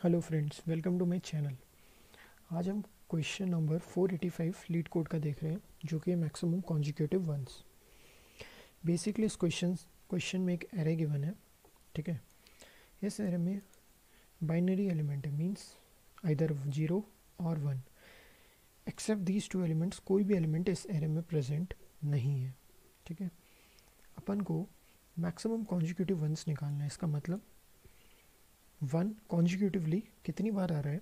Hello friends, welcome to my channel. आज हम question number 485 leet code का देख रहे हैं, जो कि मैक्सिमम कॉन्जिक्यूटिव वंस। बेसिकली इस क्वेश्चन में एक एरे गिवन है। ठीक है, इस एरे में बाइनरी एलिमेंट है, मींस आइदर 0 और 1। एक्सेप्ट दीज टू एलिमेंट्स, कोई भी एलिमेंट इस एरे में प्रेजेंट नहीं है। ठीक है, अपन को मैक्सिमम कॉन्जिक्यूटिव वंस निकालना है। इसका मतलब 1 कॉन्जिक्यूटिवली कितनी बार आ रहा है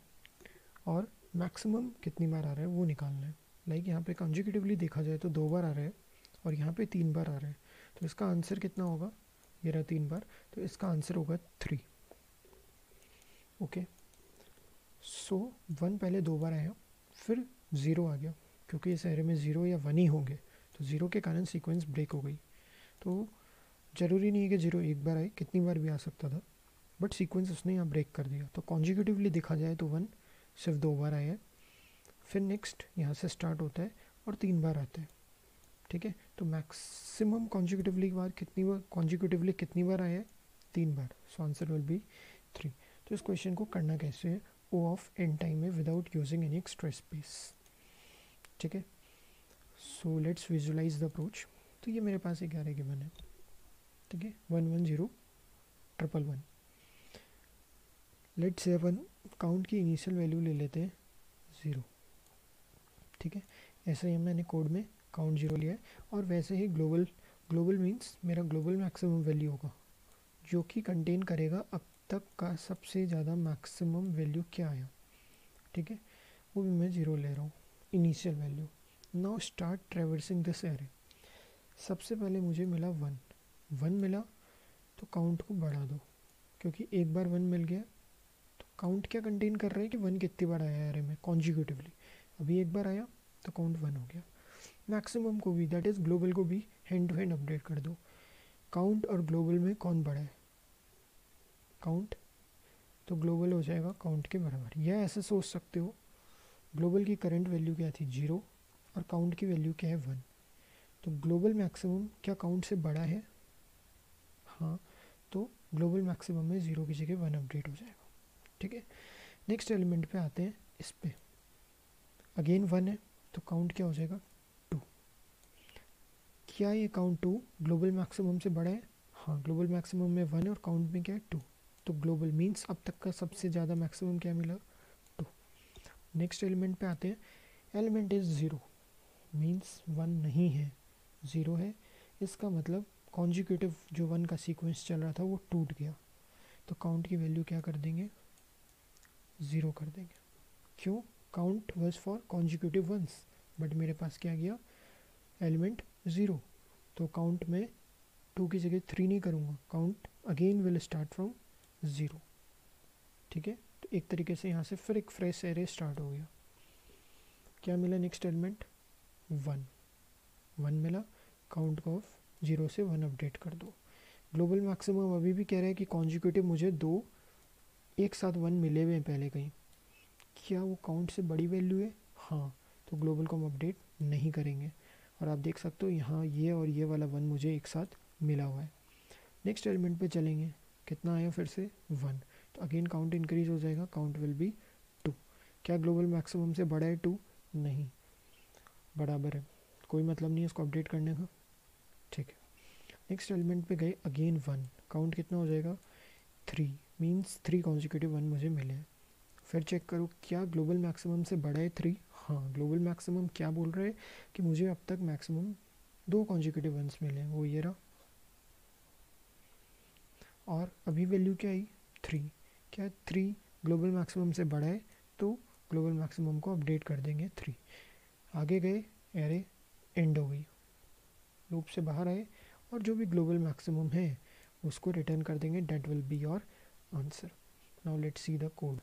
और मैक्सिमम कितनी बार आ रहा है वो निकालना है। लाइक यहाँ पे कॉन्जिक्यूटिवली देखा जाए तो 2 बार आ रहा है और यहाँ पे 3 बार आ रहा है, तो इसका आंसर कितना होगा? ये रहा 3 बार, तो इसका आंसर होगा 3। ओके, सो 1 पहले 2 बार आया, फिर 0 आ गया, क्योंकि इस एरे में 0 या 1 ही होंगे, तो 0 के कारण सीक्वेंस ब्रेक हो गई। तो ज़रूरी नहीं है कि 0 एक बार आए, कितनी बार भी आ सकता था, बट सीक्वेंस उसने यहाँ ब्रेक कर दिया। तो कॉन्जिक्यूटिवली देखा जाए तो 1 सिर्फ 2 बार आया है, फिर नेक्स्ट यहाँ से स्टार्ट होता है और 3 बार आता है। ठीक है, तो मैक्सिमम कॉन्जिक्यूटिवली कितनी बार आया है? 3 बार। So answer will be 3। तो इस क्वेश्चन को करना कैसे है? ओ ऑफ एन टाइम में without using any extra space. ठीक है, so let's visualise the approach. तो ये मेरे पास एक एरे गिवन है। ठीक है, 1 1 0 1 1 1। लेट्स से अपन काउंट की इनिशियल वैल्यू ले लेते हैं 0। ठीक है, ऐसे ही मैंने कोड में काउंट 0 लिया है, और वैसे ही ग्लोबल मीन्स मेरा ग्लोबल मैक्सिमम वैल्यू होगा, जो कि कंटेन करेगा अब तक का सबसे ज़्यादा मैक्सिमम वैल्यू क्या आया। ठीक है, वो भी मैं 0 ले रहा हूँ initial value. Now start traversing this array. सबसे पहले मुझे मिला 1 मिला, तो काउंट को बढ़ा दो, क्योंकि एक बार 1 मिल गया। तो काउंट क्या कंटेन कर रहा है कि 1 कितनी बार आया एरे में कॉन्जिक्यूटिवली। अभी एक बार आया तो काउंट 1 हो गया। मैक्सिमम को भी, दैट इज़ ग्लोबल को भी हैंड टू हैंड अपडेट कर दो। काउंट और ग्लोबल में कौन बड़ा है? काउंट, तो ग्लोबल हो जाएगा काउंट के बराबर। या ऐसे सोच सकते हो, ग्लोबल की करंट वैल्यू क्या थी? 0, और काउंट की वैल्यू क्या है? 1। तो ग्लोबल मैक्सिमम क्या काउंट से बड़ा है? हाँ, तो ग्लोबल मैक्सिमम में 0 की जगह 1 अपडेट हो जाएगा। ठीक है, नेक्स्ट एलिमेंट पे आते हैं। इस पे अगेन 1 है, तो काउंट क्या हो जाएगा? 2। क्या ये काउंट 2 ग्लोबल मैक्सिमम से बड़ा है? हाँ, ग्लोबल मैक्सिमम में 1 है और काउंट में क्या है? 2। तो ग्लोबल मीन्स अब तक का सबसे ज़्यादा मैक्सिमम क्या मिला? 2। नेक्स्ट एलिमेंट पे आते हैं। एलिमेंट इज 0 मीन्स 1 नहीं है, 0 है। इसका मतलब कॉन्जिक्यूटिव जो 1 का सीक्वेंस चल रहा था वो टूट गया, तो काउंट की वैल्यू क्या कर देंगे? 0 कर देंगे। क्यों? Count was for consecutive ones, but मेरे पास क्या गया? एलिमेंट 0। तो काउंट में 2 की जगह 3 नहीं करूँगा, count again will start from 0। ठीक है, तो एक तरीके से यहाँ से फिर एक फ्रेश एरे स्टार्ट हो गया। क्या मिला नेक्स्ट एलिमेंट? 1 मिला, काउंट को 0 से 1 अपडेट कर दो। ग्लोबल मैक्सिमम अभी भी कह रहा है कि कॉन्जिक्यूटिव मुझे 2 एक साथ 1 मिले हुए हैं पहले कहीं। क्या वो काउंट से बड़ी वैल्यू है? हाँ, तो ग्लोबल को हम अपडेट नहीं करेंगे। और आप देख सकते हो यहाँ ये और ये वाला 1 मुझे एक साथ मिला हुआ है। नेक्स्ट एलिमेंट पे चलेंगे, कितना आया फिर से? 1। तो अगेन काउंट इंक्रीज हो जाएगा, काउंट विल बी 2। क्या ग्लोबल मैक्सिमम से बड़ा है 2? नहीं, बराबर है, कोई मतलब नहीं है इसको अपडेट करने का। ठीक है, नेक्स्ट एलिमेंट पे गए, अगेन 1, काउंट कितना हो जाएगा? 3 मीन्स 3 कॉन्जिक्यूटिव 1 मुझे मिले हैं। फिर चेक करो, क्या ग्लोबल मैक्सिमम से बड़ा है 3? हाँ, ग्लोबल मैक्सिमम क्या बोल रहे हैं कि मुझे अब तक मैक्सिमम 2 कॉन्जिक्यूटिव वंस मिले हैं, वो ये रहा। और अभी वैल्यू क्या आई? 3। क्या 3 ग्लोबल मैक्सिमम से बड़ा है? तो ग्लोबल मैक्सिमम को अपडेट कर देंगे 3। आगे गए, एरे एंड हो गई, लूप से बाहर आए, और जो भी ग्लोबल मैक्सिमम है उसको रिटर्न कर देंगे, that will be your answer. Now let's see the code.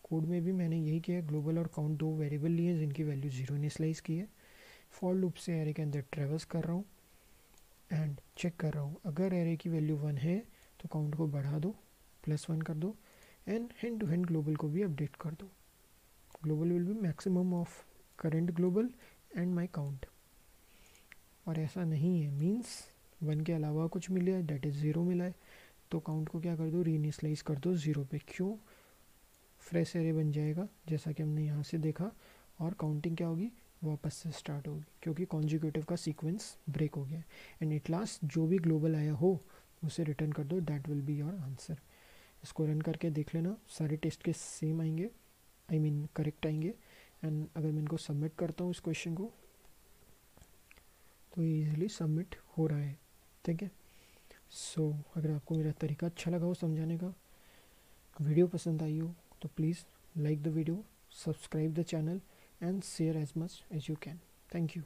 Code में भी मैंने यही किया है, ग्लोबल और काउंट 2 वेरिएबल लिए जिनकी वैल्यू 0 इनिशियलाइज की है। फॉर लूप से एरे के अंदर ट्रेवर्स कर रहा हूँ एंड चेक कर रहा हूँ, अगर एरे की वैल्यू 1 है तो काउंट को बढ़ा दो, +1 कर दो, and hand to hand global को भी अपडेट कर दो। Global will be maximum of current global and my count. और ऐसा नहीं है, मीन्स 1 के अलावा कुछ मिला है, डेट इज़ 0 मिला है, तो काउंट को क्या कर दो? री इनिशियलाइज कर दो 0 पे। क्यों? फ्रेश एरे बन जाएगा जैसा कि हमने यहाँ से देखा, और काउंटिंग क्या होगी, वापस से स्टार्ट होगी क्योंकि कॉन्जिक्यूटिव का सीक्वेंस ब्रेक हो गया है। एंड एट लास्ट जो भी ग्लोबल आया हो उसे रिटर्न कर दो, that will be your answer. इसको रन करके देख लेना, सारे टेस्ट के सेम आएंगे, आई मीन करेक्ट आएंगे। एंड अगर मैं इनको सबमिट करता हूँ इस क्वेश्चन को, तो ये ईजिली सबमिट हो रहा है, ठीक है। सो अगर आपको मेरा तरीका अच्छा लगा हो समझाने का, वीडियो पसंद आई हो, तो please like the video, subscribe the channel and share as much as you can. Thank you.